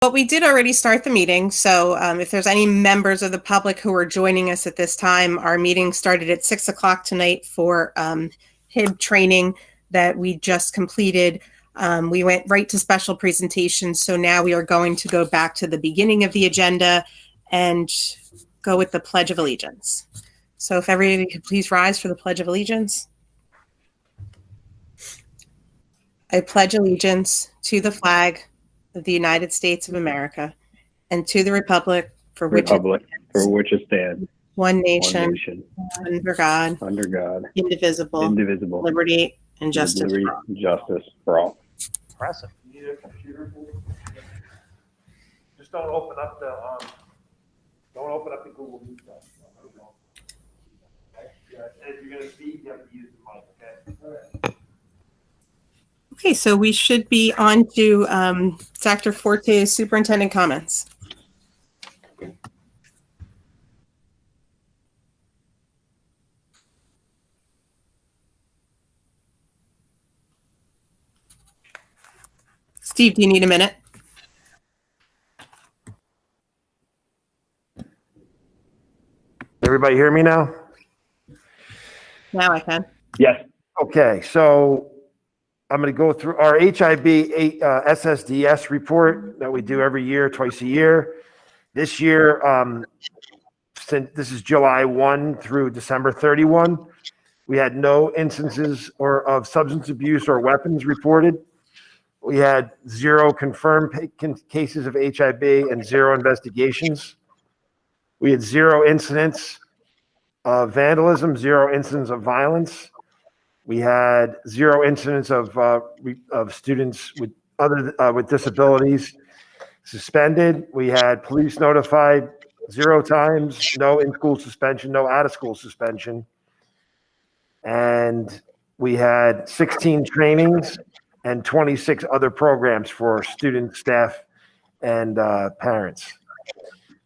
But we did already start the meeting, so if there's any members of the public who are joining us at this time, our meeting started at 6 o'clock tonight for HIB training that we just completed. We went right to special presentations, so now we are going to go back to the beginning of the agenda and go with the Pledge of Allegiance. So if everybody could please rise for the Pledge of Allegiance. I pledge allegiance to the flag of the United States of America and to the republic for which it stands, one nation, under God, indivisible, liberty and justice for all. Impressive. You need a computer. Just don't open up the Google Meet. If you're going to speak, you have to use the mic. Okay. All right. Okay, so we should be on to Dr. Forte's superintendent comments. Steve, do you need a minute? Everybody hear me now? Now I can. Yes. Okay, so I'm going to go through our HIB SSDS report that we do every year, twice a year. This year, since this is July 1 through December 31, we had no instances of substance abuse or weapons reported. We had 0 confirmed cases of HIB and 0 investigations. We had 0 incidents of vandalism, 0 incidents of violence. We had 0 incidents of students with disabilities suspended. We had police notified 0 times, no in-school suspension, no out-of-school suspension. And we had 16 trainings and 26 other programs for students, staff, and parents.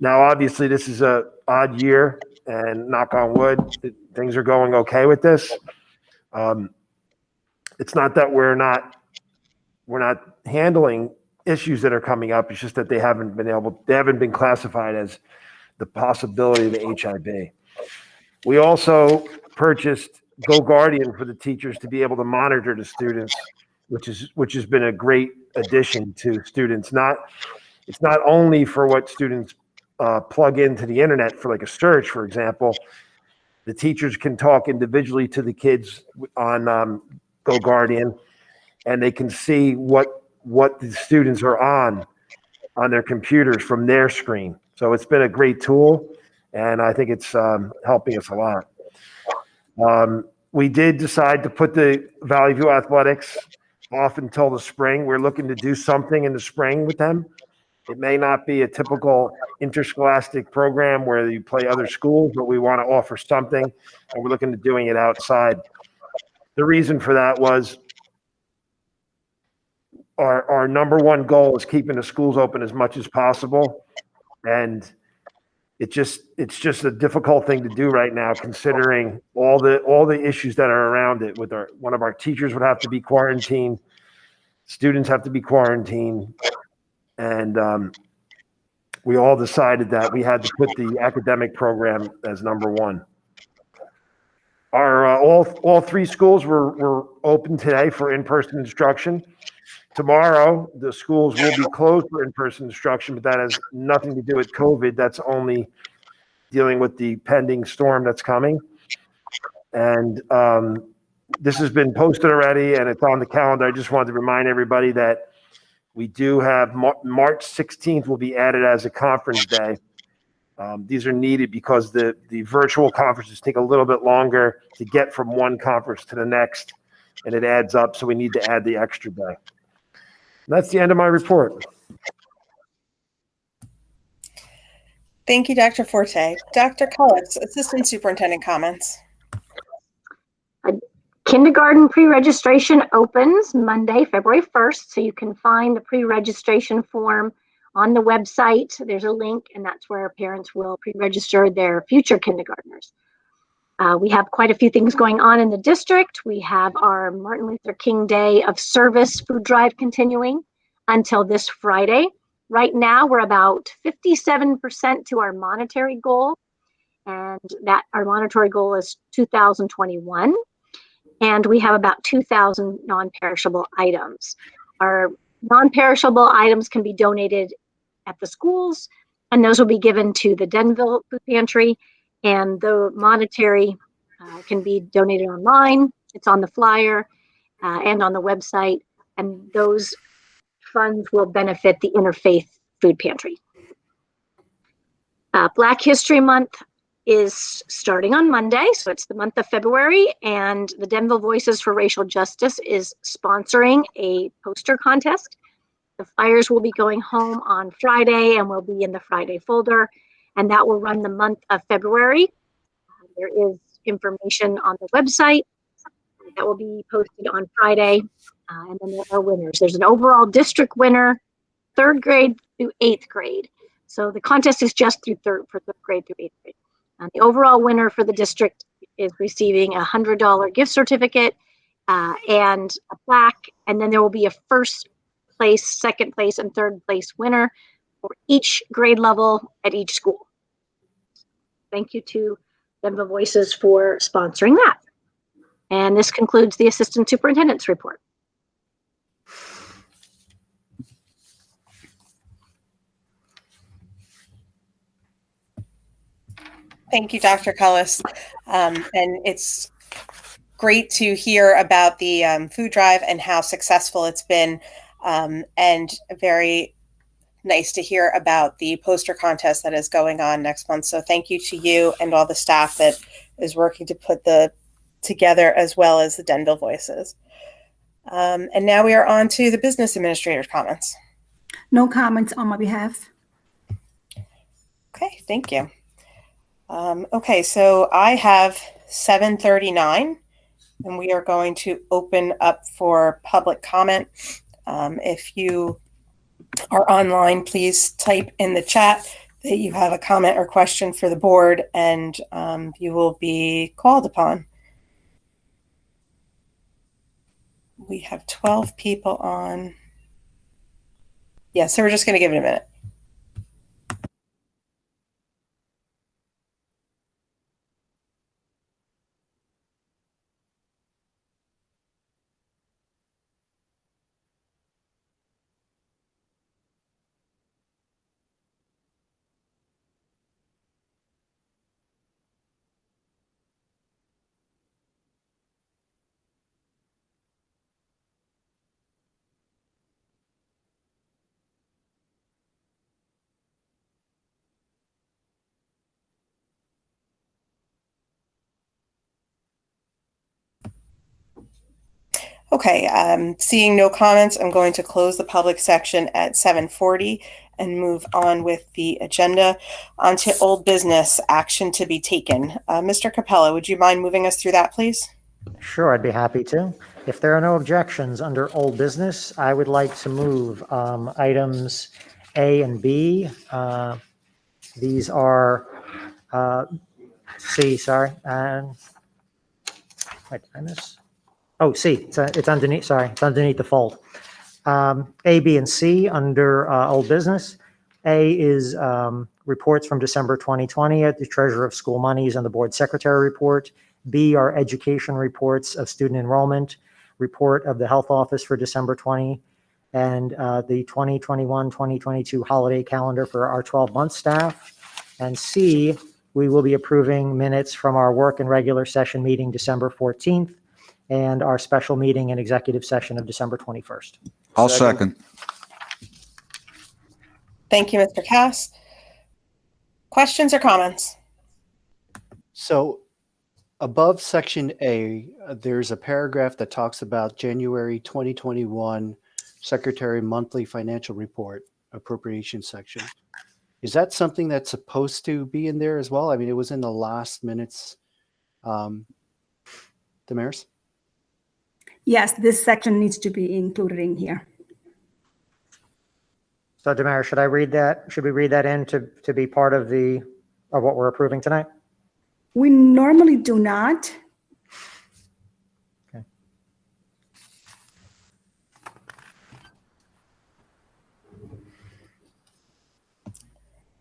Now, obviously, this is an odd year, and knock on wood, things are going okay with this. It's not that we're not handling issues that are coming up. It's just that they haven't been classified as the possibility of HIB. We also purchased Go Guardian for the teachers to be able to monitor the students, which has been a great addition to students. It's not only for what students plug into the internet for, like a search, for example. The teachers can talk individually to the kids on Go Guardian, and they can see what the students are on their computers from their screen. So it's been a great tool, and I think it's helping us a lot. We did decide to put the Valley View Athletics off until the spring. We're looking to do something in the spring with them. It may not be a typical interscholastic program where you play other schools, but we want to offer something, and we're looking at doing it outside. The reason for that was our number one goal is keeping the schools open as much as possible, and it's just a difficult thing to do right now, considering all the issues that are around it. With one of our teachers would have to be quarantined, students have to be quarantined. And we all decided that we had to put the academic program as number one. Our all 3 schools were open today for in-person instruction. Tomorrow, the schools will be closed for in-person instruction, but that has nothing to do with COVID. That's only dealing with the pending storm that's coming. And this has been posted already, and it's on the calendar. I just wanted to remind everybody that we do have March 16th will be added as a conference day. These are needed because the virtual conferences take a little bit longer to get from one conference to the next, and it adds up, so we need to add the extra day. And that's the end of my report. Thank you, Dr. Forte. Dr. Cullis, Assistant Superintendent comments. Kindergarten pre-registration opens Monday, February 1st, so you can find the pre-registration form on the website. There's a link, and that's where parents will pre-register their future kindergartners. We have quite a few things going on in the district. We have our Martin Luther King Day of Service food drive continuing until this Friday. Right now, we're about 57% to our monetary goal, and that our monetary goal is 2021. And we have about 2,000 non-perishable items. Our non-perishable items can be donated at the schools, and those will be given to the Denville Food Pantry. And the monetary can be donated online. It's on the flyer and on the website. And those funds will benefit the Interfaith Food Pantry. Black History Month is starting on Monday, so it's the month of February, and the Denville Voices for Racial Justice is sponsoring a poster contest. The flyers will be going home on Friday and will be in the Friday folder, and that will run the month of February. There is information on the website that will be posted on Friday, and then there are winners. There's an overall district winner, 3rd grade through 8th grade. So the contest is just for 3rd grade through 8th grade. The overall winner for the district is receiving a $100 gift certificate and a plaque, and then there will be a 1st place, 2nd place, and 3rd place winner for each grade level at each school. Thank you to Denville Voices for sponsoring that. And this concludes the Assistant Superintendent's report. Thank you, Dr. Cullis. And it's great to hear about the food drive and how successful it's been, and very nice to hear about the poster contest that is going on next month. So thank you to you and all the staff that is working to put the together, as well as the Denville Voices. And now we are on to the business administrator's comments. No comments on my behalf. Okay, thank you. Okay, so I have 7:39, and we are going to open up for public comment. If you are online, please type in the chat that you have a comment or question for the board, and you will be called upon. We have 12 people on. Yeah, so we're just going to give it a minute. Okay, seeing no comments, I'm going to close the public section at 7:40 and move on with the agenda. On to old business, action to be taken. Mr. Capella, would you mind moving us through that, please? Sure, I'd be happy to. If there are no objections under old business, I would like to move items A and B. These are C, sorry. And wait, did I miss? Oh, C, it's underneath, sorry, it's underneath the fold. A, B, and C under old business. A is reports from December 2020 at the Treasurer of School Monies and the Board Secretary report. B are education reports of student enrollment, report of the Health Office for December 20, and the 2021-2022 holiday calendar for our 12-month staff. And C, we will be approving minutes from our work and regular session meeting December 14th and our special meeting and executive session of December 21st. I'll second. Thank you, Mr. Cass. Questions or comments? So above section A, there's a paragraph that talks about January 2021 Secretary Monthly Financial Report appropriation section. Is that something that's supposed to be in there as well? I mean, it was in the last minutes. Damaris? Yes, this section needs to be included in here. So Damaris, should I read that? Should we read that in to be part of what we're approving tonight? We normally do not. Okay.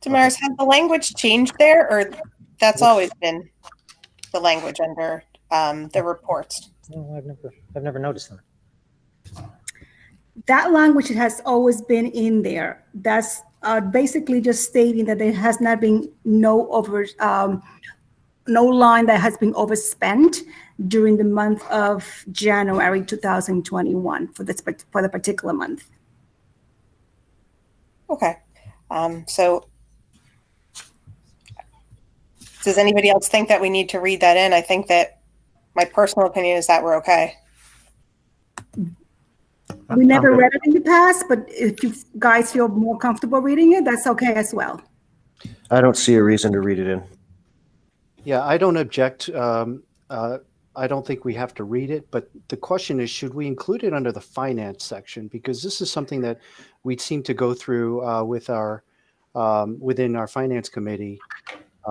Damaris, has the language changed there, or that's always been the language under the reports? No, I've never noticed that. That language has always been in there. That's basically just stating that there has not been no line that has been overspent during the month of January 2021 for the particular month. Okay. So does anybody else think that we need to read that in? I think that my personal opinion is that we're okay. We never read it in the past, but if you guys feel more comfortable reading it, that's okay as well. I don't see a reason to read it in. Yeah, I don't object. I don't think we have to read it, but the question is, should we include it under the finance section? Because this is something that we seem to go through with our within our finance committee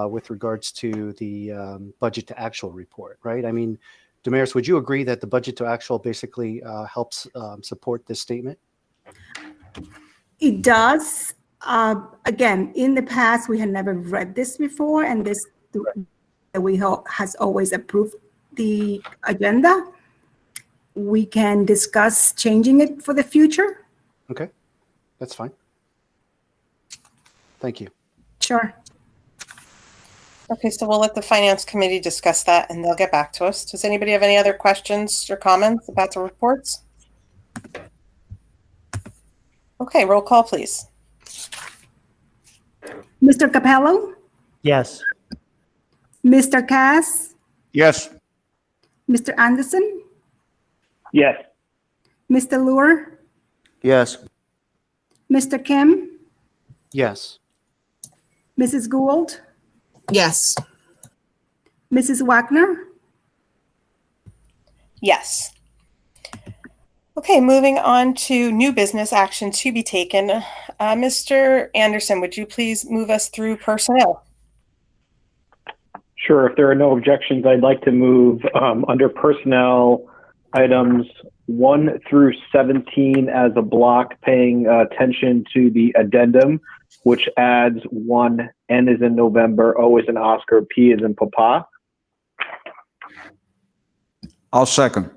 with regards to the budget to actual report, right? I mean, Damaris, would you agree that the budget to actual basically helps support this statement? It does. Again, in the past, we had never read this before, and this we has always approved the agenda. We can discuss changing it for the future. Okay, that's fine. Thank you. Sure. Okay, so we'll let the finance committee discuss that and they'll get back to us. Does anybody have any other questions or comments about the reports? Okay, roll call, please. Mr. Capello, Yes. Mr. Cass, Yes. Mr. Anderson, Yes. Mr. Luer, Yes. Mr. Kim, Yes. Mrs. Gould, Yes. Mrs. Wagner. Yes. Okay, moving on to new business action to be taken. Mr. Anderson, would you please move us through personnel? Sure. If there are no objections, I'd like to move under personnel items 1 through 17 as a block, paying attention to the addendum, which adds 1, N is in November, O is in Oscar, P is in Papa. I'll second.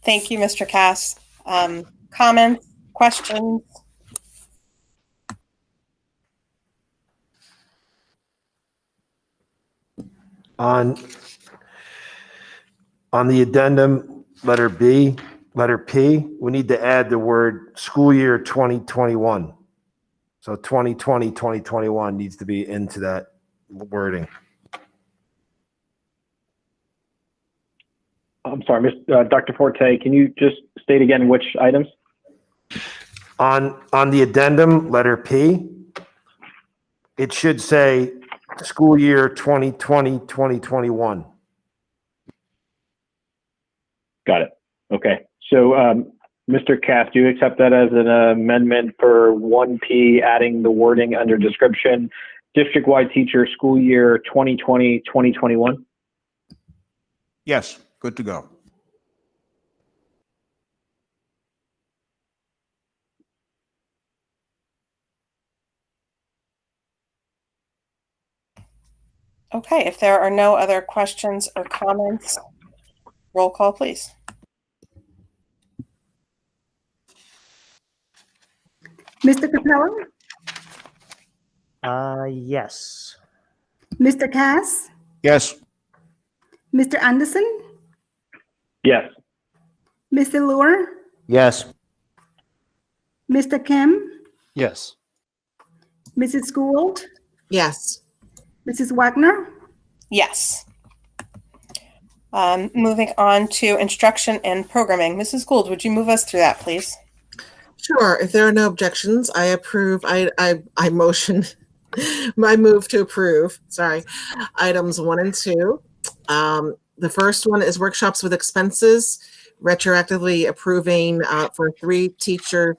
Thank you, Mr. Cass. Comments, questions? On the addendum, letter P, we need to add the word school year 2021. So 2020, 2021 needs to be into that wording. I'm sorry, Dr. Forte, can you just state again which items? On the addendum, letter P, it should say school year 2020, 2021. Got it. Okay. So, Mr. Cass, do you accept that as an amendment for 1P, adding the wording under description, district-wide teacher, school year 2020, 2021? Yes, good to go. Okay, if there are no other questions or comments, roll call, please. Mr. Capello, Yes. Mr. Cass, Yes. Mr. Anderson, Yes. Mr. Luer, Yes. Mr. Kim, Yes. Mrs. Gould, Yes. Mrs. Wagner. Yes. Moving on to instruction and programming. Mrs. Gould, would you move us through that, please? Sure. If there are no objections, I approve. I motion. I move to approve. Sorry, items 1 and 2. The first one is workshops with expenses, retroactively approving for 4 teachers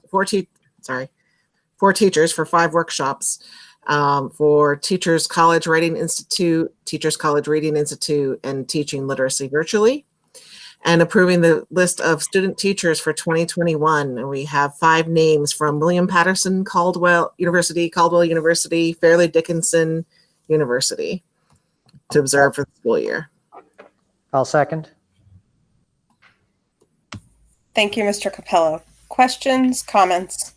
for 5 workshops. for Teachers College Writing Institute, Teachers College Reading Institute, and Teaching Literacy Virtually. And approving the list of student teachers for 2021. And we have 5 names from William Patterson Caldwell University, Fairleigh Dickinson University to observe for the school year. I'll second. Thank you, Mr. Capello. Questions, comments?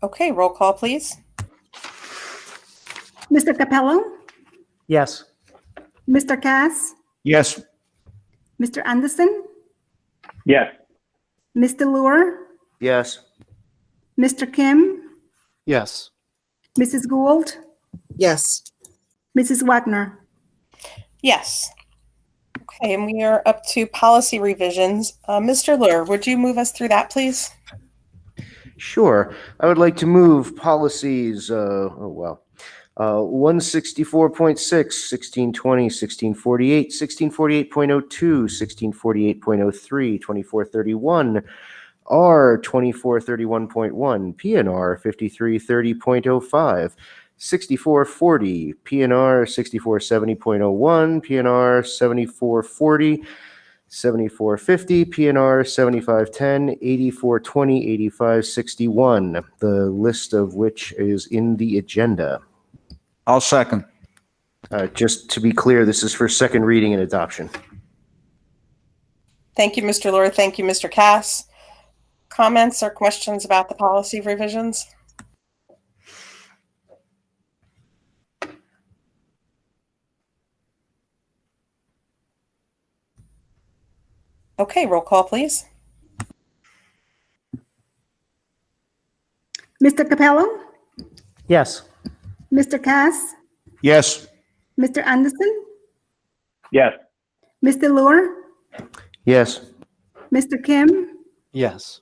Okay, roll call, please. Mr. Capello, Yes. Mr. Cass, Yes. Mr. Anderson, Yes. Mr. Lure, Yes. Mr. Kim, Yes. Mrs. Gould, Yes. Mrs. Wagner. Yes. Okay, and we are up to policy revisions. Mr. Lure, would you move us through that, please? Sure. I would like to move policies, 164.6, 1620, 1648, 1648.02, 1648.03, 2431, R 2431.1, PNR 5330.05, 6440, PNR 6470.01, PNR 7440, 7450, PNR 7510, 8420, 8561, the list of which is in the agenda. I'll second. Just to be clear, this is for second reading and adoption. Thank you, Mr. Lure. Thank you, Mr. Cass. Comments or questions about the policy revisions? Okay, roll call, please. Mr. Capello, Yes. Mr. Cass, Yes. Mr. Anderson, Yes. Mr. Lure, Yes. Mr. Kim, Yes.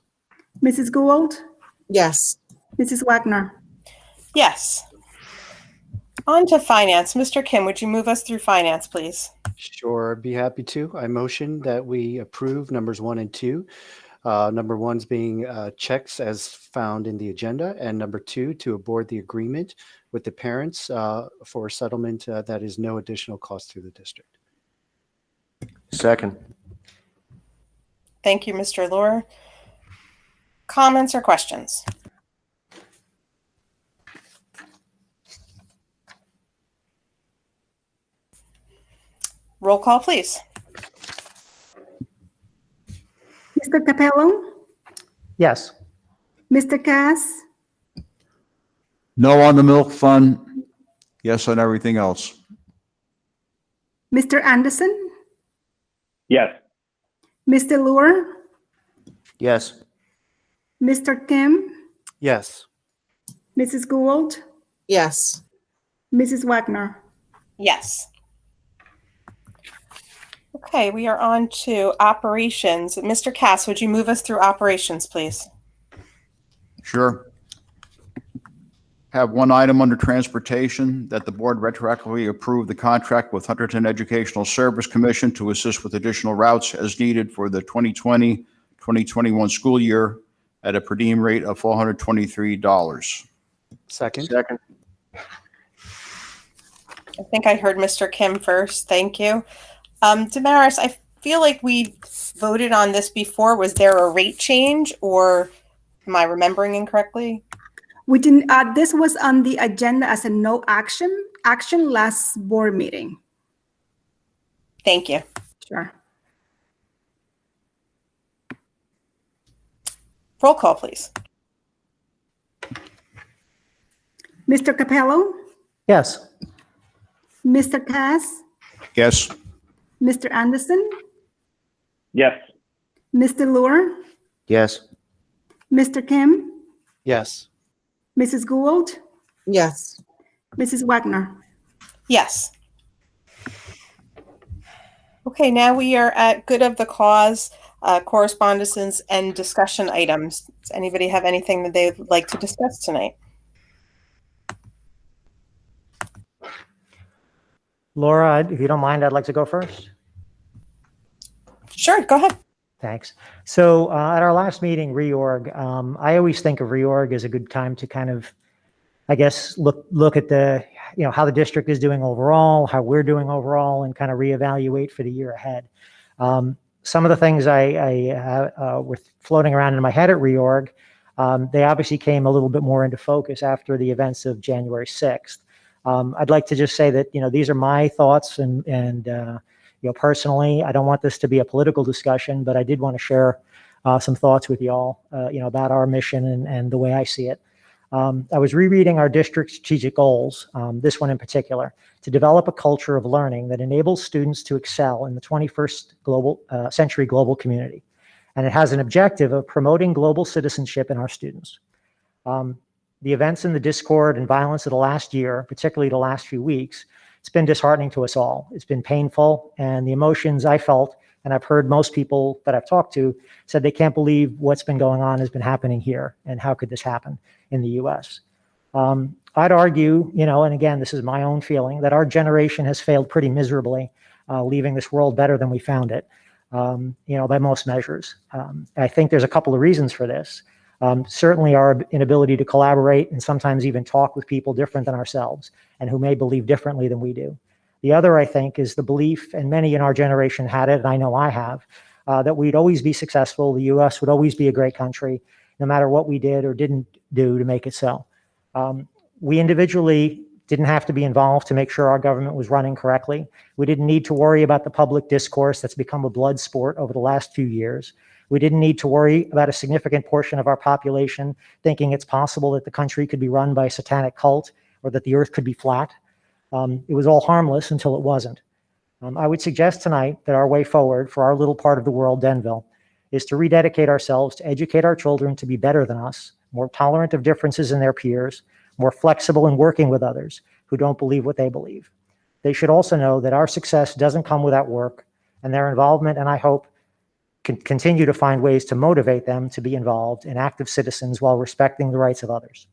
Mrs. Gould, Yes. Mrs. Wagner. Yes. On to finance. Mr. Kim, would you move us through finance, please? Sure, be happy to. I motion that we approve numbers 1 and 2. Number 1's being checks as found in the agenda, and number 2 to aboard the agreement with the parents for settlement that is no additional cost to the district. Second. Thank you, Mr. Lure. Comments or questions? Roll call, please. Mr. Capello, Yes. Mr. Cass, No on the milk fund. Yes on everything else. Mr. Anderson, Yes. Mr. Lure, Yes. Mr. Kim, Yes. Mrs. Gould, Yes. Mrs. Wagner. Yes. Okay, we are on to operations. Mr. Cass, would you move us through operations, please? Sure. Have one item under transportation, that the board retroactively approve the contract with Hunterdon Educational Service Commission to assist with additional routes as needed for the 2020-2021 school year at a per diem rate of $423. Second. Second. I think I heard Mr. Kim first. Thank you. Damaris, I feel like we voted on this before. Was there a rate change, or am I remembering incorrectly? We didn't, this was on the agenda as a no action last board meeting. Thank you. Sure. Roll call, please. Mr. Capello, Yes. Mr. Cass, Yes. Mr. Anderson, Yes. Mr. Lure, Yes. Mr. Kim, Yes. Mrs. Gould, Yes. Mrs. Wagner. Yes. Okay, now we are at good of the cause, correspondences and discussion items. Does anybody have anything that they would like to discuss tonight? Laura, if you don't mind, I'd like to go first. Sure, go ahead. Thanks. So at our last meeting, reorg, I always think of reorg as a good time to kind of, I guess, look at the, how the district is doing overall, how we're doing overall, and kind of reevaluate for the year ahead. Some of the things I were floating around in my head at reorg, they obviously came a little bit more into focus after the events of January 6th. I'd like to just say that, these are my thoughts and personally, I don't want this to be a political discussion, but I did want to share some thoughts with y'all, about our mission and the way I see it. I was rereading our district strategic goals, this one in particular, to develop a culture of learning that enables students to excel in the 21st century global community. And it has an objective of promoting global citizenship in our students. The events and the discord and violence of the last year, particularly the last few weeks, it's been disheartening to us all. It's been painful, and the emotions I felt, and I've heard most people that I've talked to said they can't believe what's been going on has been happening here, and how could this happen in the U.S.? I'd argue, and again, this is my own feeling, that our generation has failed pretty miserably, leaving this world better than we found it, by most measures. I think there's a couple of reasons for this. Certainly our inability to collaborate and sometimes even talk with people different than ourselves and who may believe differently than we do. The other, I think, is the belief, and many in our generation had it, and I know I have, that we'd always be successful. The U.S. would always be a great country, no matter what we did or didn't do to make it so. We individually didn't have to be involved to make sure our government was running correctly. We didn't need to worry about the public discourse that's become a blood sport over the last few years. We didn't need to worry about a significant portion of our population thinking it's possible that the country could be run by a satanic cult or that the earth could be flat. It was all harmless until it wasn't. I would suggest tonight that our way forward for our little part of the world, Denville, is to rededicate ourselves to educate our children to be better than us, more tolerant of differences in their peers, more flexible in working with others who don't believe what they believe. They should also know that our success doesn't come without work, and their involvement, and I hope, can continue to find ways to motivate them to be involved and active citizens while respecting the rights of others.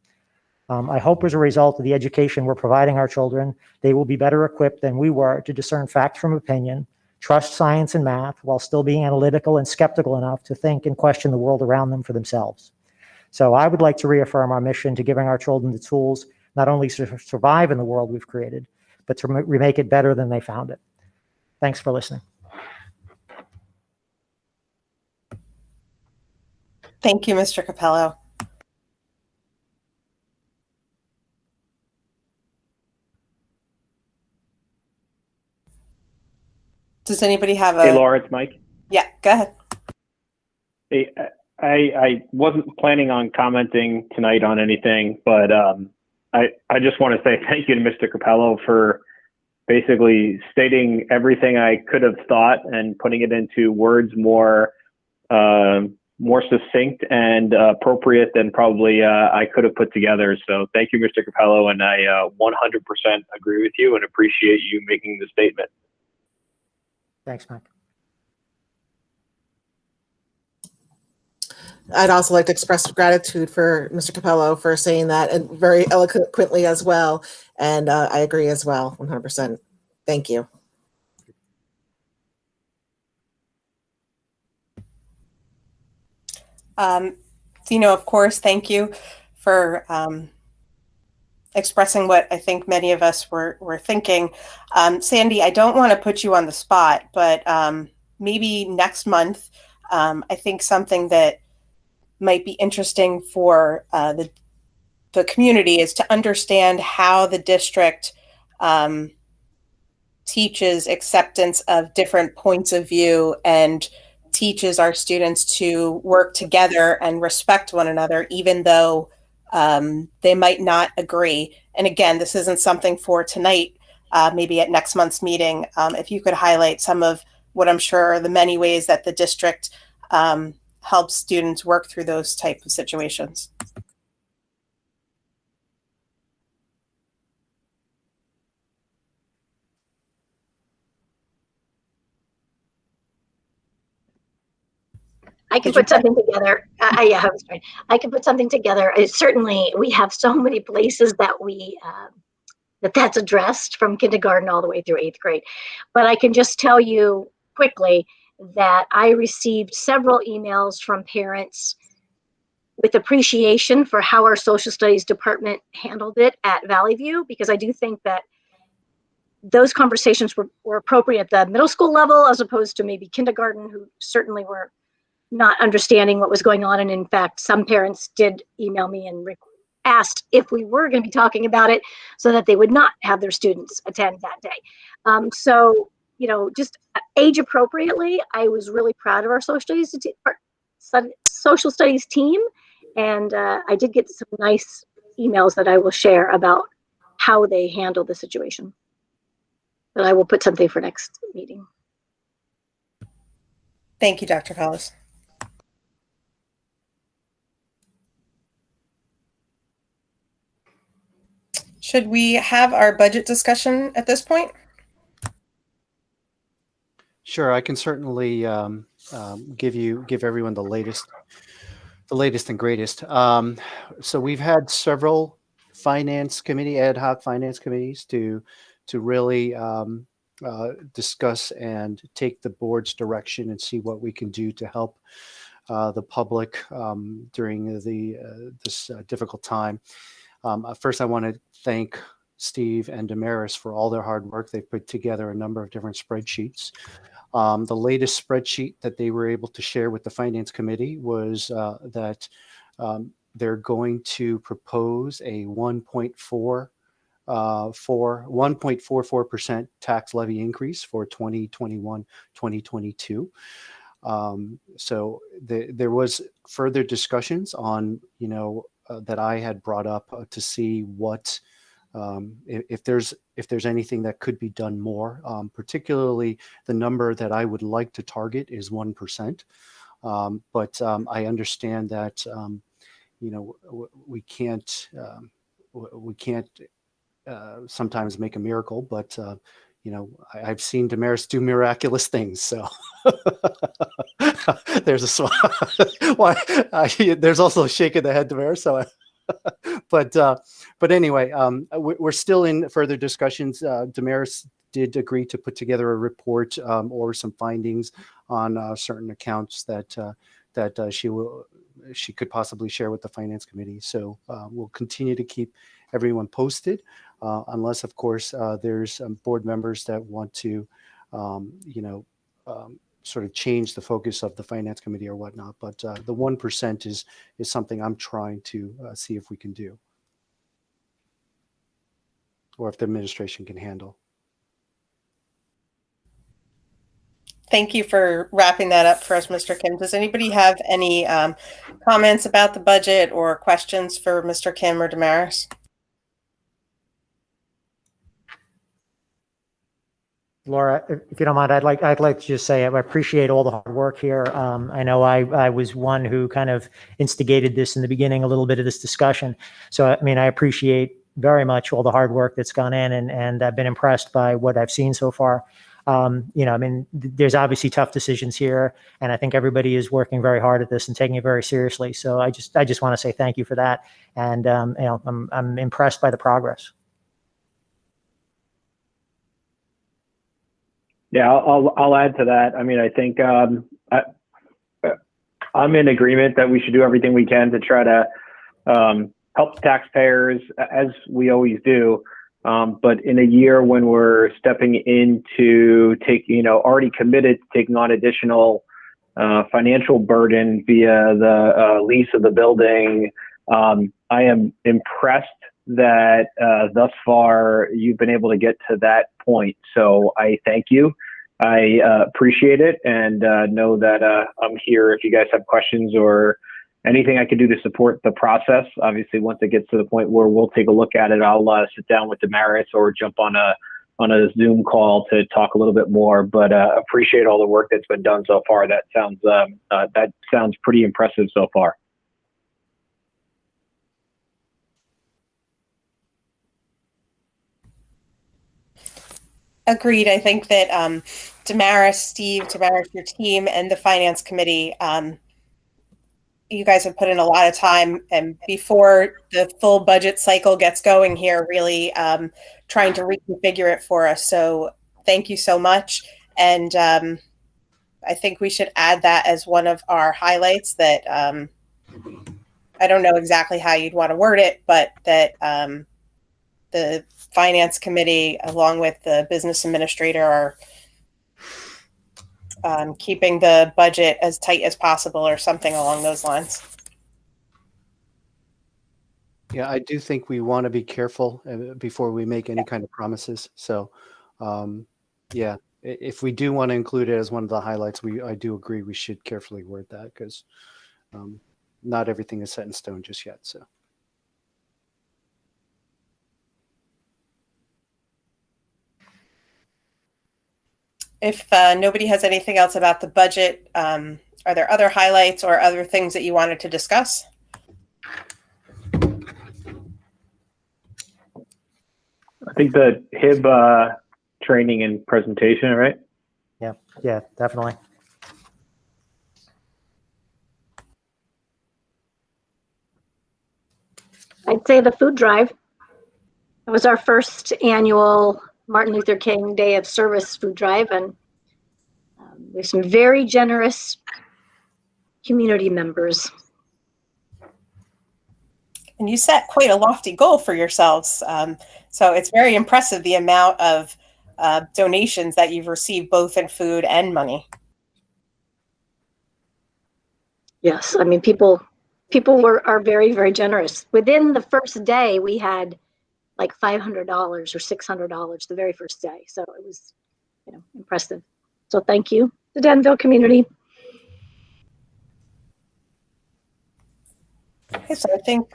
I hope as a result of the education we're providing our children, they will be better equipped than we were to discern fact from opinion, trust science and math, while still being analytical and skeptical enough to think and question the world around them for themselves. So I would like to reaffirm our mission to giving our children the tools not only to survive in the world we've created, but to remake it better than they found it. Thanks for listening. Thank you, Mr. Capello. Does anybody have a... Hey, Laura, it's Mike. Yeah, go ahead. Hey, I wasn't planning on commenting tonight on anything, but I just want to say thank you to Mr. Capello for basically stating everything I could have thought and putting it into words more succinct and appropriate than probably I could have put together. So thank you, Mr. Capello, and I 100% agree with you and appreciate you making the statement. Thanks, Mike. I'd also like to express gratitude for Mr. Capello for saying that, and very eloquently as well. And I agree as well, 100%. Thank you. Of course, thank you for expressing what I think many of us were thinking. Sandy, I don't want to put you on the spot, but maybe next month, I think something that might be interesting for the community is to understand how the district teaches acceptance of different points of view and teaches our students to work together and respect one another, even though they might not agree. And again, this isn't something for tonight, maybe at next month's meeting. If you could highlight some of what I'm sure are the many ways that the district helps students work through those type of situations. I can put something together. Yeah, I was trying. I can put something together. Certainly, we have so many places that we that's addressed from kindergarten all the way through 8th grade. But I can just tell you quickly that I received several emails from parents with appreciation for how our social studies department handled it at Valley View, because I do think that those conversations were appropriate at the middle school level as opposed to maybe kindergarten, who certainly were not understanding what was going on. And in fact, some parents did email me and asked if we were going to be talking about it so that they would not have their students attend that day. So, you know, just age appropriately, I was really proud of our social studies team. And I did get some nice emails that I will share about how they handled the situation. But I will put something for next meeting. Thank you, Dr. Collis. Should we have our budget discussion at this point? Sure, I can certainly give everyone the latest and greatest. So we've had several ad hoc finance committees to really discuss and take the board's direction and see what we can do to help the public during this difficult time. First, I want to thank Steve and Damaris for all their hard work. They've put together a number of different spreadsheets. The latest spreadsheet that they were able to share with the Finance Committee was that they're going to propose a 1.44% tax levy increase for 2021-2022. So there was further discussions on, that I had brought up to see what if there's anything that could be done more. Particularly, the number that I would like to target is 1%. But I understand that we can't sometimes make a miracle, but I've seen Damaris do miraculous things. So there's there's also a shake of the head, Damaris. So, but anyway, we're still in further discussions. Damaris did agree to put together a report or some findings on certain accounts that she could possibly share with the Finance Committee. So we'll continue to keep everyone posted, unless, of course, there's board members that want to, sort of change the focus of the Finance Committee or whatnot. But the 1% is something I'm trying to see if we can do, or if the administration can handle. Thank you for wrapping that up for us, Mr. Kim. Does anybody have any comments about the budget or questions for Mr. Kim or Damaris? Laura, if you don't mind, I'd like to just say I appreciate all the hard work here. I know I was one who kind of instigated this in the beginning, a little bit of this discussion. So, I mean, I appreciate very much all the hard work that's gone in, and I've been impressed by what I've seen so far. I mean, there's obviously tough decisions here, and I think everybody is working very hard at this and taking it very seriously. So I just want to say thank you for that. And, I'm impressed by the progress. Yeah, I'll add to that. I mean, I think I'm in agreement that we should do everything we can to try to help taxpayers, as we always do. But in a year when we're stepping into already committed to taking on additional financial burden via the lease of the building, I am impressed that thus far you've been able to get to that point. So I thank you. I appreciate it, and know that I'm here if you guys have questions or anything I can do to support the process. Obviously, once it gets to the point where we'll take a look at it, I'll sit down with Damaris or jump on a Zoom call to talk a little bit more. But appreciate all the work that's been done so far. That sounds pretty impressive so far. Agreed. I think that Damaris, Steve, your team, and the Finance Committee you guys have put in a lot of time, and before the full budget cycle gets going here, really trying to reconfigure it for us. So thank you so much. And I think we should add that as one of our highlights, that I don't know exactly how you'd want to word it, but that the finance committee, along with the business administrator, are keeping the budget as tight as possible, or something along those lines. Yeah, I do think we want to be careful before we make any kind of promises. So, yeah, if we do want to include it as one of the highlights, I do agree we should carefully word that, because not everything is set in stone just yet. So. If nobody has anything else about the budget, are there other highlights or other things that you wanted to discuss? I think the HIB training and presentation, right? Yeah, definitely. I'd say the food drive. It was our first annual Martin Luther King Day of Service food drive, and we have some very generous community members. And you set quite a lofty goal for yourselves. So it's very impressive, the amount of donations that you've received, both in food and money. Yes, I mean, people are very, very generous. Within the first day, we had like $500 or $600 the very first day. So it was, impressive. So thank you, the Denville community. Okay, so I think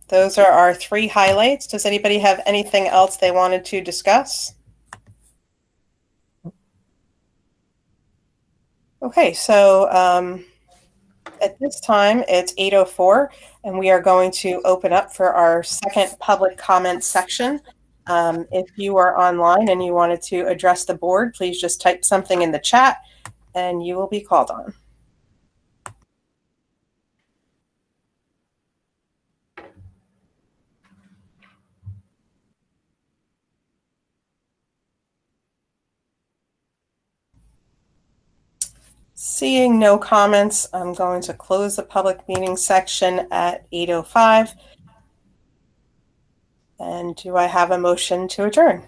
those are our three highlights. Does anybody have anything else they wanted to discuss? Okay, so at this time it's 8:04, and we are going to open up for our second public comment section. If you are online and you wanted to address the board, please just type something in the chat and you will be called on. Seeing no comments, I'm going to close the public meeting section at 8:05. And do I have a motion to adjourn?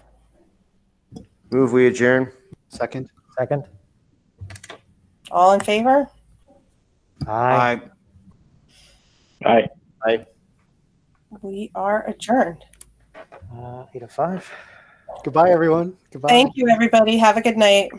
Move we adjourn. Second. Second. All in favor? Aye. Aye. Aye. We are adjourned. 8:05. Goodbye, everyone. Goodbye. Thank you, everybody. Have a good night.